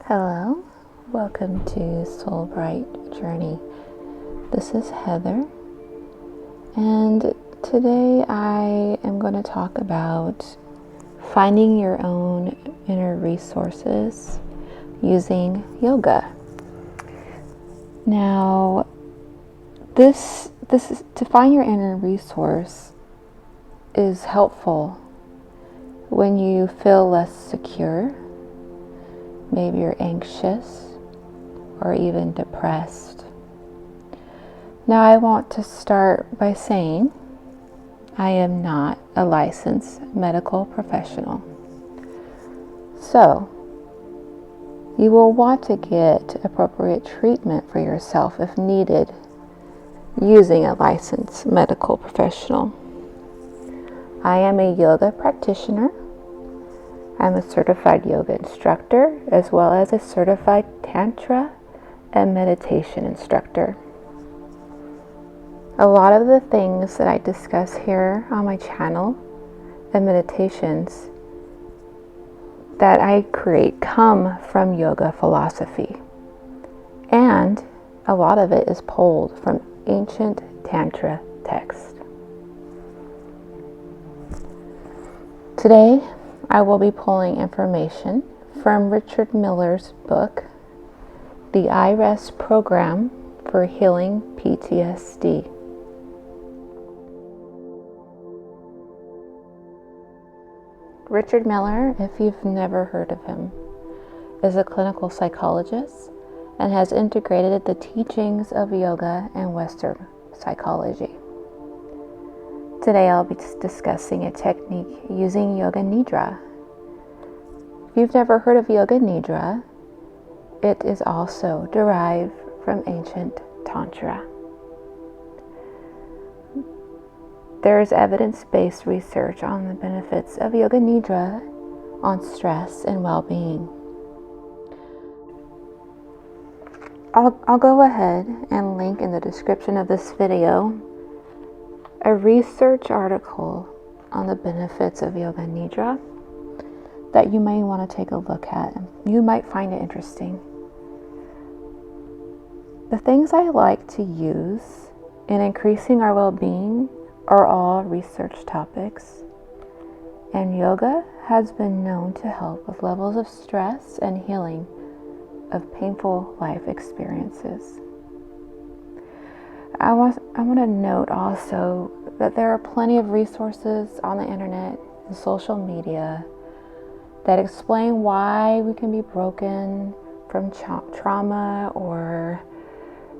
Hello, welcome to Soul Bright Journey. This is Heather, and today I am going to talk about finding your own inner resources using yoga. Now, this is to find your inner resource is helpful when you feel less secure. Maybe you're anxious or even depressed. Now, I want to start by saying I am not a licensed medical professional. So, you will want to get appropriate treatment for yourself if needed using a licensed medical professional. I am a yoga practitioner. I'm a certified yoga instructor as well as a certified tantra and meditation instructor. A lot of the things that I discuss here on my channel and meditations that I create come from yoga philosophy, and a lot of it is pulled from ancient tantra texts. Today, I will be pulling information from Richard Miller's book, The iRest Program for Healing PTSD. Richard Miller, if you've never heard of him, is a clinical psychologist and has integrated the teachings of yoga and Western psychology. Today I'll be discussing a technique using Yoga Nidra. If you've never heard of Yoga Nidra, it is also derived from ancient Tantra. There is evidence-based research on the benefits of Yoga Nidra on stress and well-being. I'll go ahead and link in the description of this video a research article on the benefits of Yoga Nidra that you may want to take a look at. You might find it interesting. The things I like to use in increasing our well-being are all research topics, and yoga has been known to help with levels of stress and healing of painful life experiences. I want to note also that there are plenty of resources on the internet and social media that explain why we can be broken from trauma or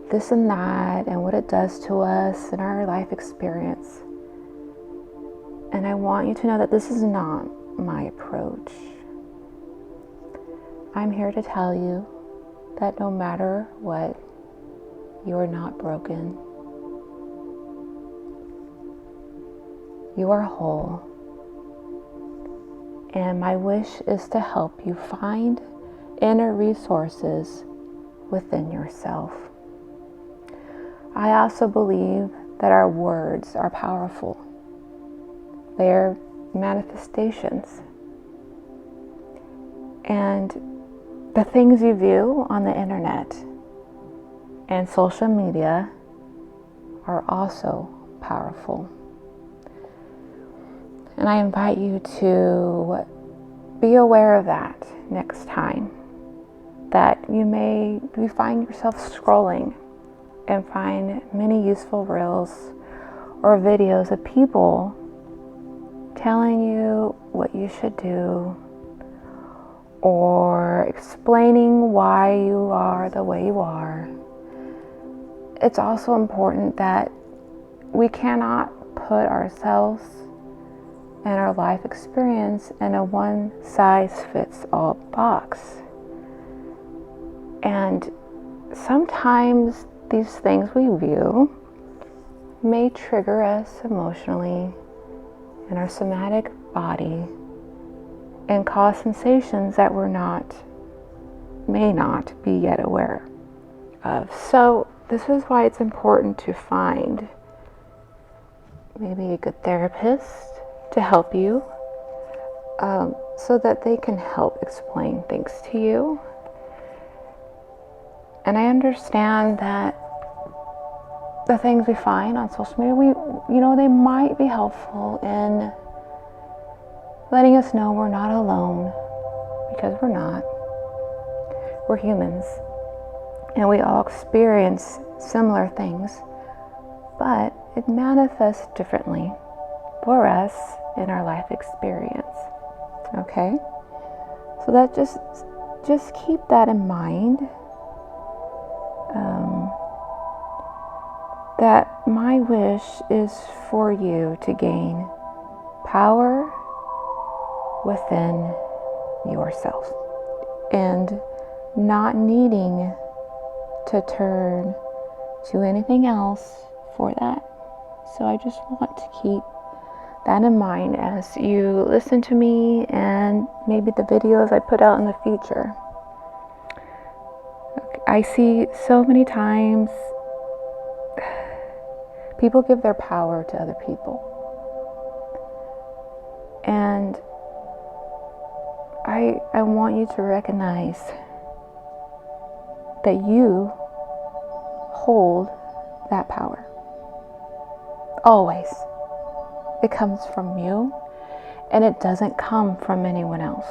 this and that and what it does to us in our life experience. And I want you to know that this is not my approach. I'm here to tell you that no matter what, you're not broken. You are whole. And my wish is to help you find inner resources within yourself. I also believe that our words are powerful. They are manifestations. And the things you view on the internet and social media are also powerful. And I invite you to be aware of that next time, that you find yourself scrolling and find many useful reels or videos of people telling you what you should do or explaining why you are the way you are. It's also important that we cannot put ourselves and our life experience in a one-size-fits-all box. And sometimes these things we view may trigger us emotionally in our somatic body and cause sensations that may not be yet aware of. So this is why it's important to find maybe a good therapist to help you so that they can help explain things to you And I understand that the things we find on social media, they might be helpful in letting us know we're not alone, because we're not. We're humans, and we all experience similar things, but it manifests differently for us in our life experience. Okay? So that just keep that in mind. That my wish is for you to gain power within yourself and not needing to turn to anything else for that. So I just want to keep that in mind as you listen to me and maybe the videos I put out in the future. I see so many times people give their power to other people. And I want you to recognize that you hold that power. Always. It comes from you, and it doesn't come from anyone else.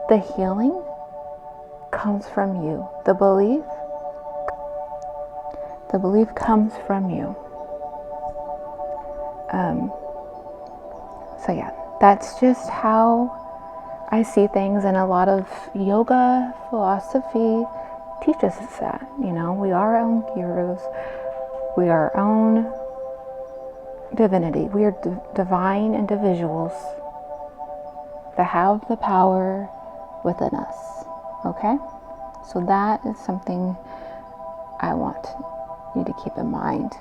The healing comes from you. The belief comes from you. So yeah, that's just how I see things, and a lot of yoga philosophy teaches us that. We are our own heroes. We are our own divinity. We are divine individuals that have the power within us. Okay? So that is something I want you to keep in mind.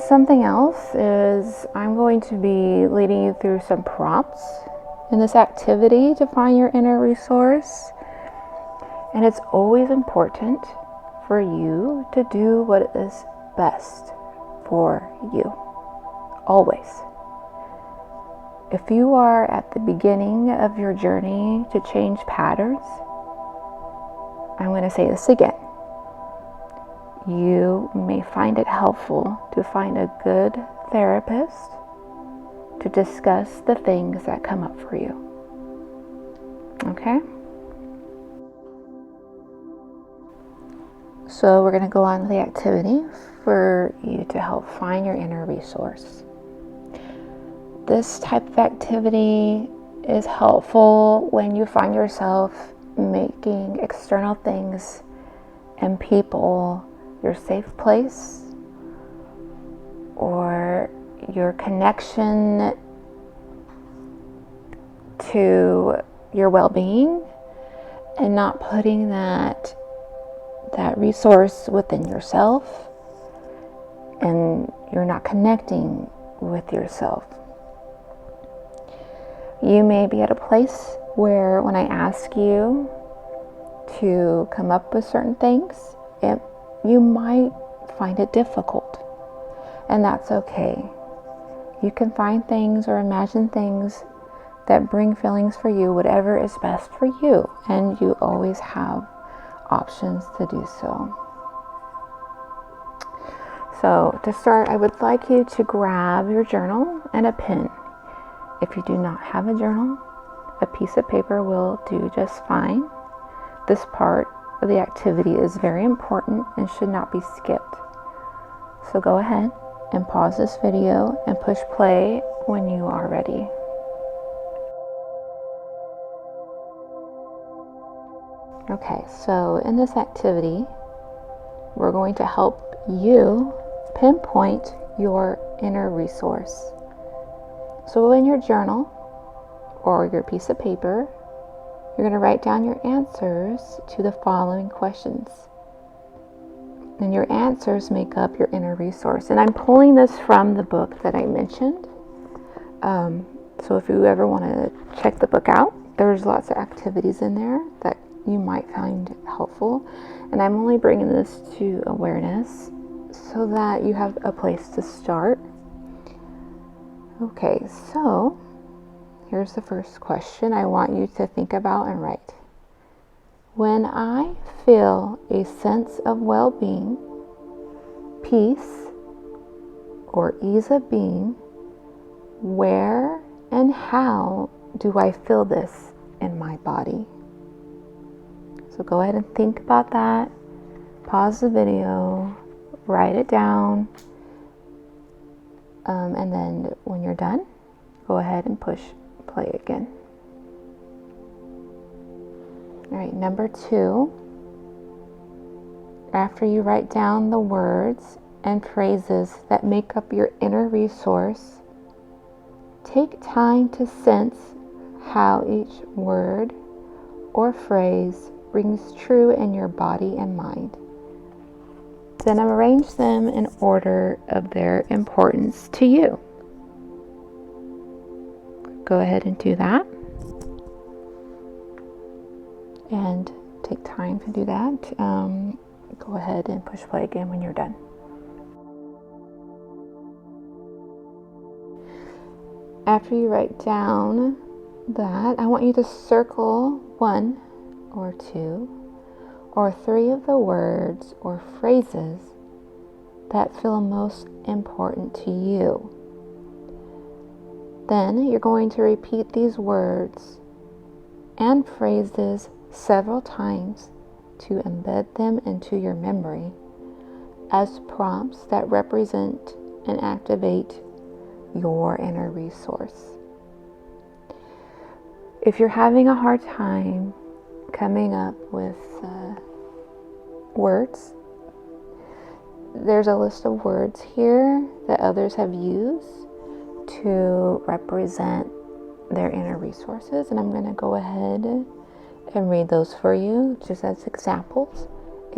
Something else is I'm going to be leading you through some prompts in this activity to find your inner resource. And it's always important for you to do what is best for you. Always. If you are at the beginning of your journey to change patterns, I'm going to say this again. You may find it helpful to find a good therapist to discuss the things that come up for you. Okay? So we're going to go on to the activity for you to help find your inner resource. This type of activity is helpful when you find yourself making external things and people your safe place, or your connection to your well-being, and not putting that resource within yourself, and you're not connecting with yourself. You may be at a place where when I ask you to come up with certain things, you might find it difficult, and that's okay. You can find things or imagine things that bring feelings for you, whatever is best for you, and you always have options to do so. So to start, I would like you to grab your journal and a pen. If you do not have a journal, a piece of paper will do just fine. This part of the activity is very important and should not be skipped. So go ahead and pause this video and push play when you are ready. Okay, so in this activity, we're going to help you pinpoint your inner resource. So in your journal or your piece of paper, you're going to write down your answers to the following questions. And your answers make up your inner resource. And I'm pulling this from the book that I mentioned. So if you ever want to check the book out, there's lots of activities in there that you might find helpful. And I'm only bringing this to awareness so that you have a place to start. Okay, so here's the first question I want you to think about and write. When I feel a sense of well-being, peace, or ease of being, where and how do I feel this in my body? So go ahead and think about that. Pause the video, write it down, and then when you're done, go ahead and push play again. All right, number 2, after you write down the words and phrases that make up your inner resource, take time to sense how each word or phrase rings true in your body and mind. Then arrange them in order of their importance to you. Go ahead and do that. And take time to do that. Go ahead and push play again when you're done. After you write down that, I want you to circle 1 or 2 or 3 of the words or phrases that feel most important to you. Then you're going to repeat these words and phrases several times to embed them into your memory as prompts that represent and activate your inner resource. If you're having a hard time coming up with words, there's a list of words here that others have used to represent their inner resources, and I'm going to go ahead and read those for you just as examples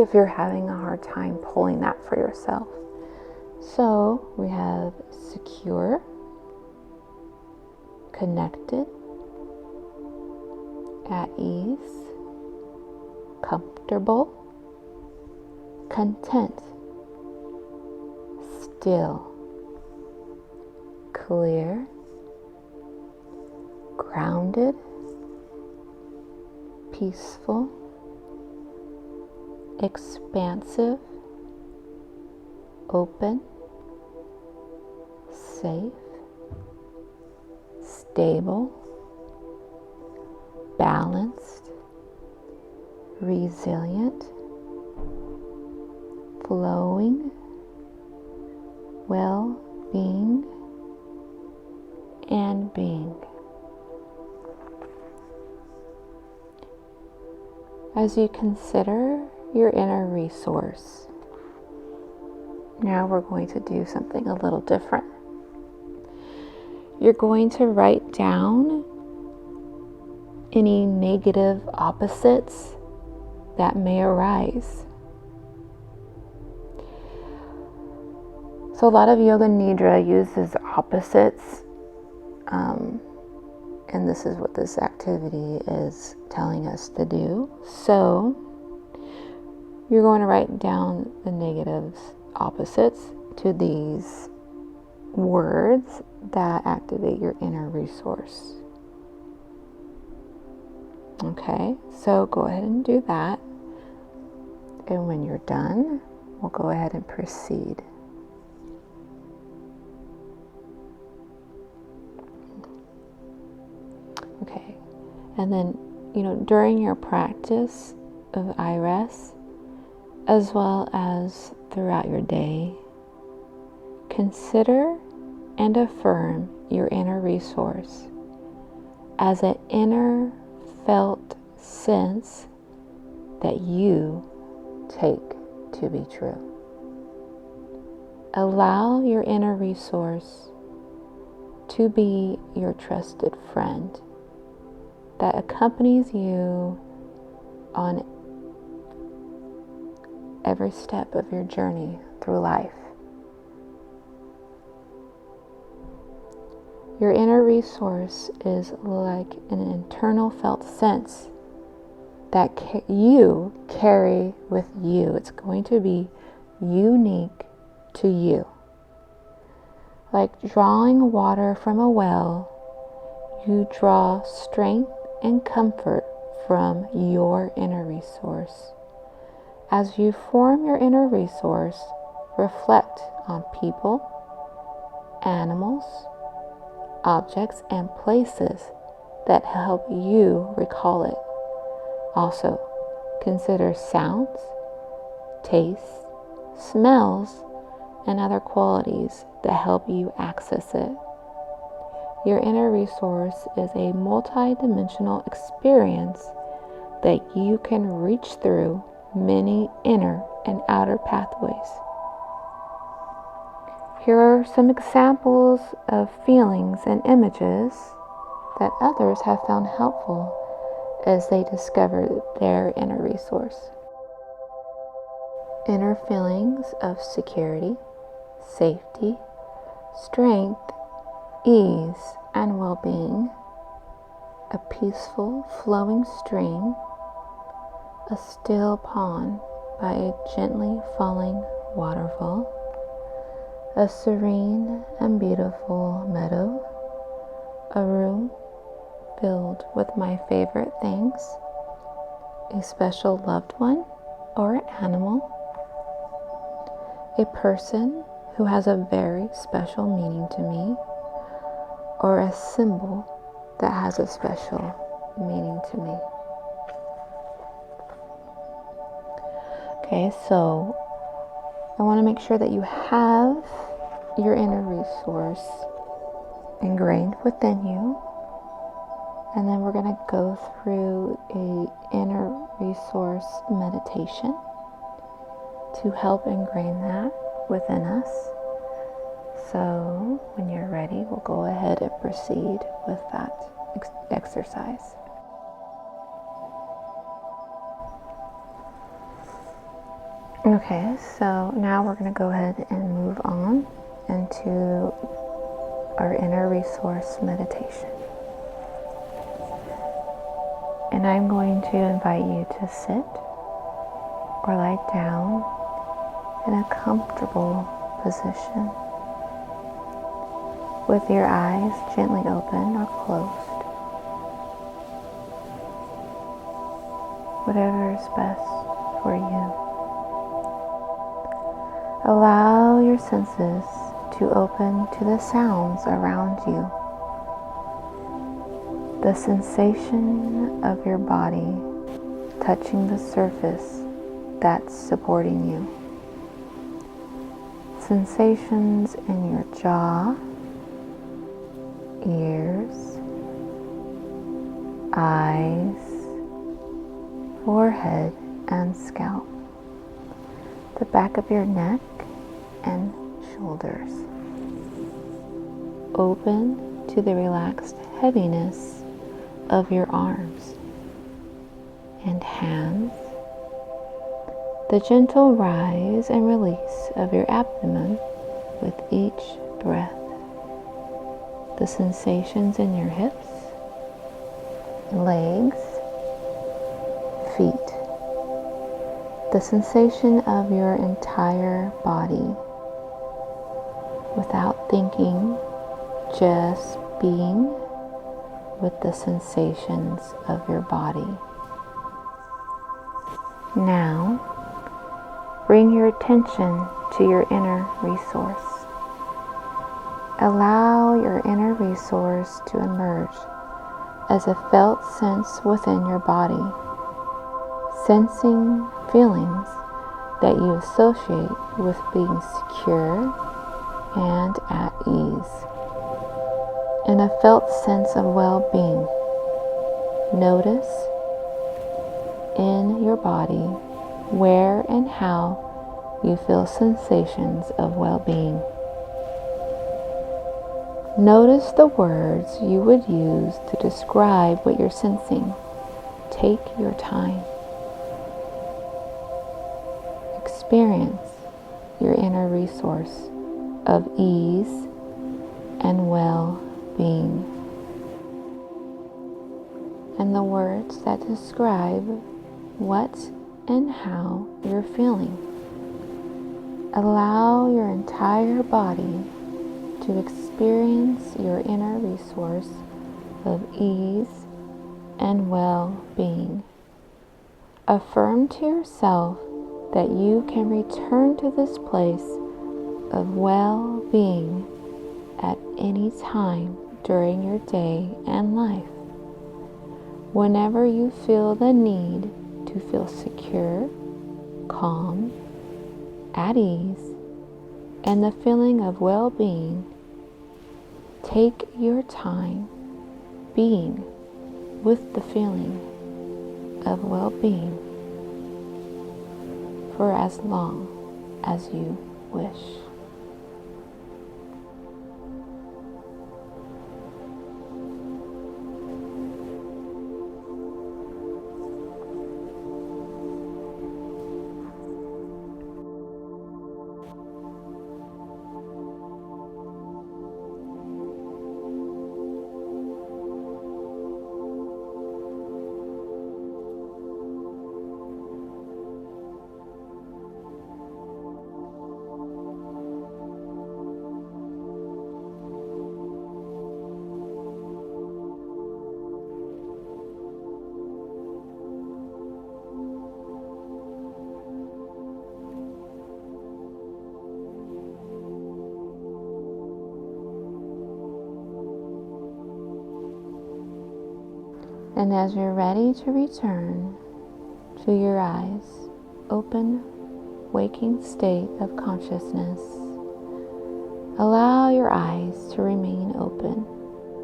if you're having a hard time pulling that for yourself. So we have secure, connected, at ease, comfortable, content, still, clear, grounded, peaceful, expansive, open, safe, stable, balanced, resilient, flowing, well-being, and being. As you consider your inner resource, now we're going to do something a little different. You're going to write down any negative opposites that may arise. So a lot of yoga nidra uses opposites, and this is what this activity is telling us to do. So you're going to write down the negatives, opposites to these words that activate your inner resource. Okay, so go ahead and do that. And when you're done, we'll go ahead and proceed. Okay, and then, during your practice of iRest, as well as throughout your day, consider and affirm your inner resource as an inner felt sense that you take to be true. Allow your inner resource to be your trusted friend that accompanies you on every step of your journey through life. Your inner resource is like an internal felt sense that you carry with you. It's going to be unique to you. Like drawing water from a well, you draw strength and comfort from your inner resource. As you form your inner resource, reflect on people, animals, objects, and places that help you recall it. Also, consider sounds, tastes, smells, and other qualities that help you access it. Your inner resource is a multi-dimensional experience that you can reach through many inner and outer pathways. Here are some examples of feelings and images that others have found helpful as they discover their inner resource. Inner feelings of security, safety, strength, ease, and well-being, a peaceful flowing stream, a still pond by a gently falling waterfall, a serene and beautiful meadow, a room filled with my favorite things, a special loved one or animal, a person who has a very special meaning to me, or a symbol that has a special meaning to me. Okay, so I want to make sure that you have your inner resource ingrained within you. And then we're going to go through a inner resource meditation to help ingrain that within us. So when you're ready, we'll go ahead and proceed with that exercise. Okay, so now we're going to go ahead and move on into our inner resource meditation. And I'm going to invite you to sit or lie down in a comfortable position with your eyes gently open or closed. Whatever is best for you. Allow your senses to open to the sounds around you. The sensation of your body touching the surface that's supporting you. Sensations in your jaw, ears, eyes, forehead, and scalp. The back of your neck and shoulders. Open to the relaxed heaviness of your arms and hands, the gentle rise and release of your abdomen with each breath, the sensations in your hips, legs, feet, the sensation of your entire body without thinking, just being with the sensations of your body. Now, bring your attention to your inner resource. Allow your inner resource to emerge as a felt sense within your body, sensing feelings that you associate with being secure and at ease, and a felt sense of well-being. Notice in your body where and how you feel sensations of well-being. Notice the words you would use to describe what you're sensing. Take your time. Experience your inner resource of ease and well-being, and the words that describe what and how you're feeling. Allow your entire body to experience your inner resource of ease and well-being. Affirm to yourself that you can return to this place of well-being at any time during your day and life. Whenever you feel the need to feel secure, calm, at ease, and the feeling of well-being, take your time being with the feeling of well-being for as long as you wish. And as you're ready to return to your eyes open, waking state of consciousness, allow your eyes to remain open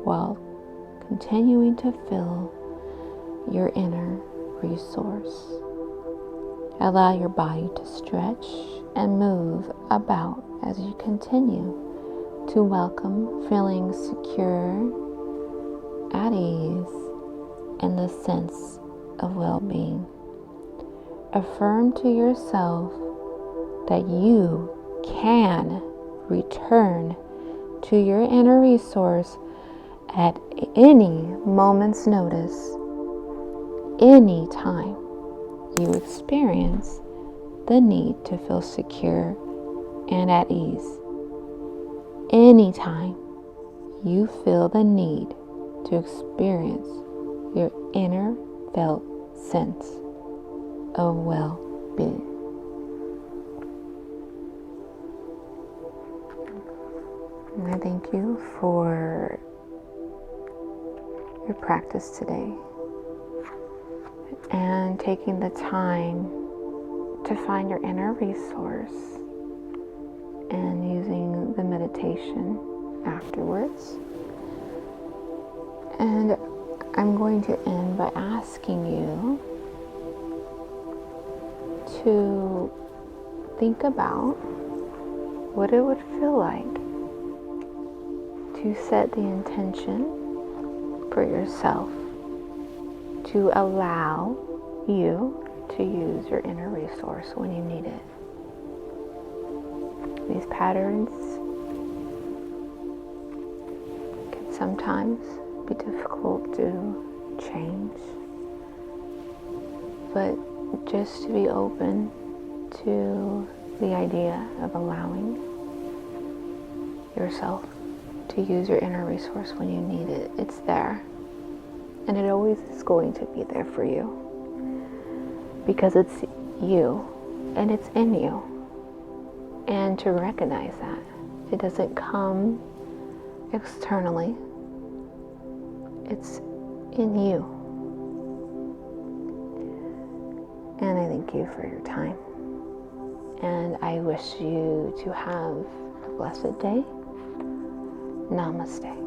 while continuing to fill your inner resource. Allow your body to stretch and move about as you continue to welcome feeling secure, at ease, and the sense of well-being. Affirm to yourself that you can return to your inner resource at any moment's notice, any time you experience the need to feel secure and at ease. Anytime you feel the need to experience your inner felt sense of well-being. And I thank you for your practice today and taking the time to find your inner resource and using the meditation afterwards. And I'm going to end by asking you to think about what it would feel like to set the intention for yourself to allow you to use your inner resource when you need it. These patterns can sometimes be difficult to change, but just to be open to the idea of allowing yourself to use your inner resource when you need it. It's there, and it always is going to be there for you because it's you and it's in you. And to recognize that it doesn't come externally, it's in you. And I thank you for your time. And I wish you to have a blessed day. Namaste.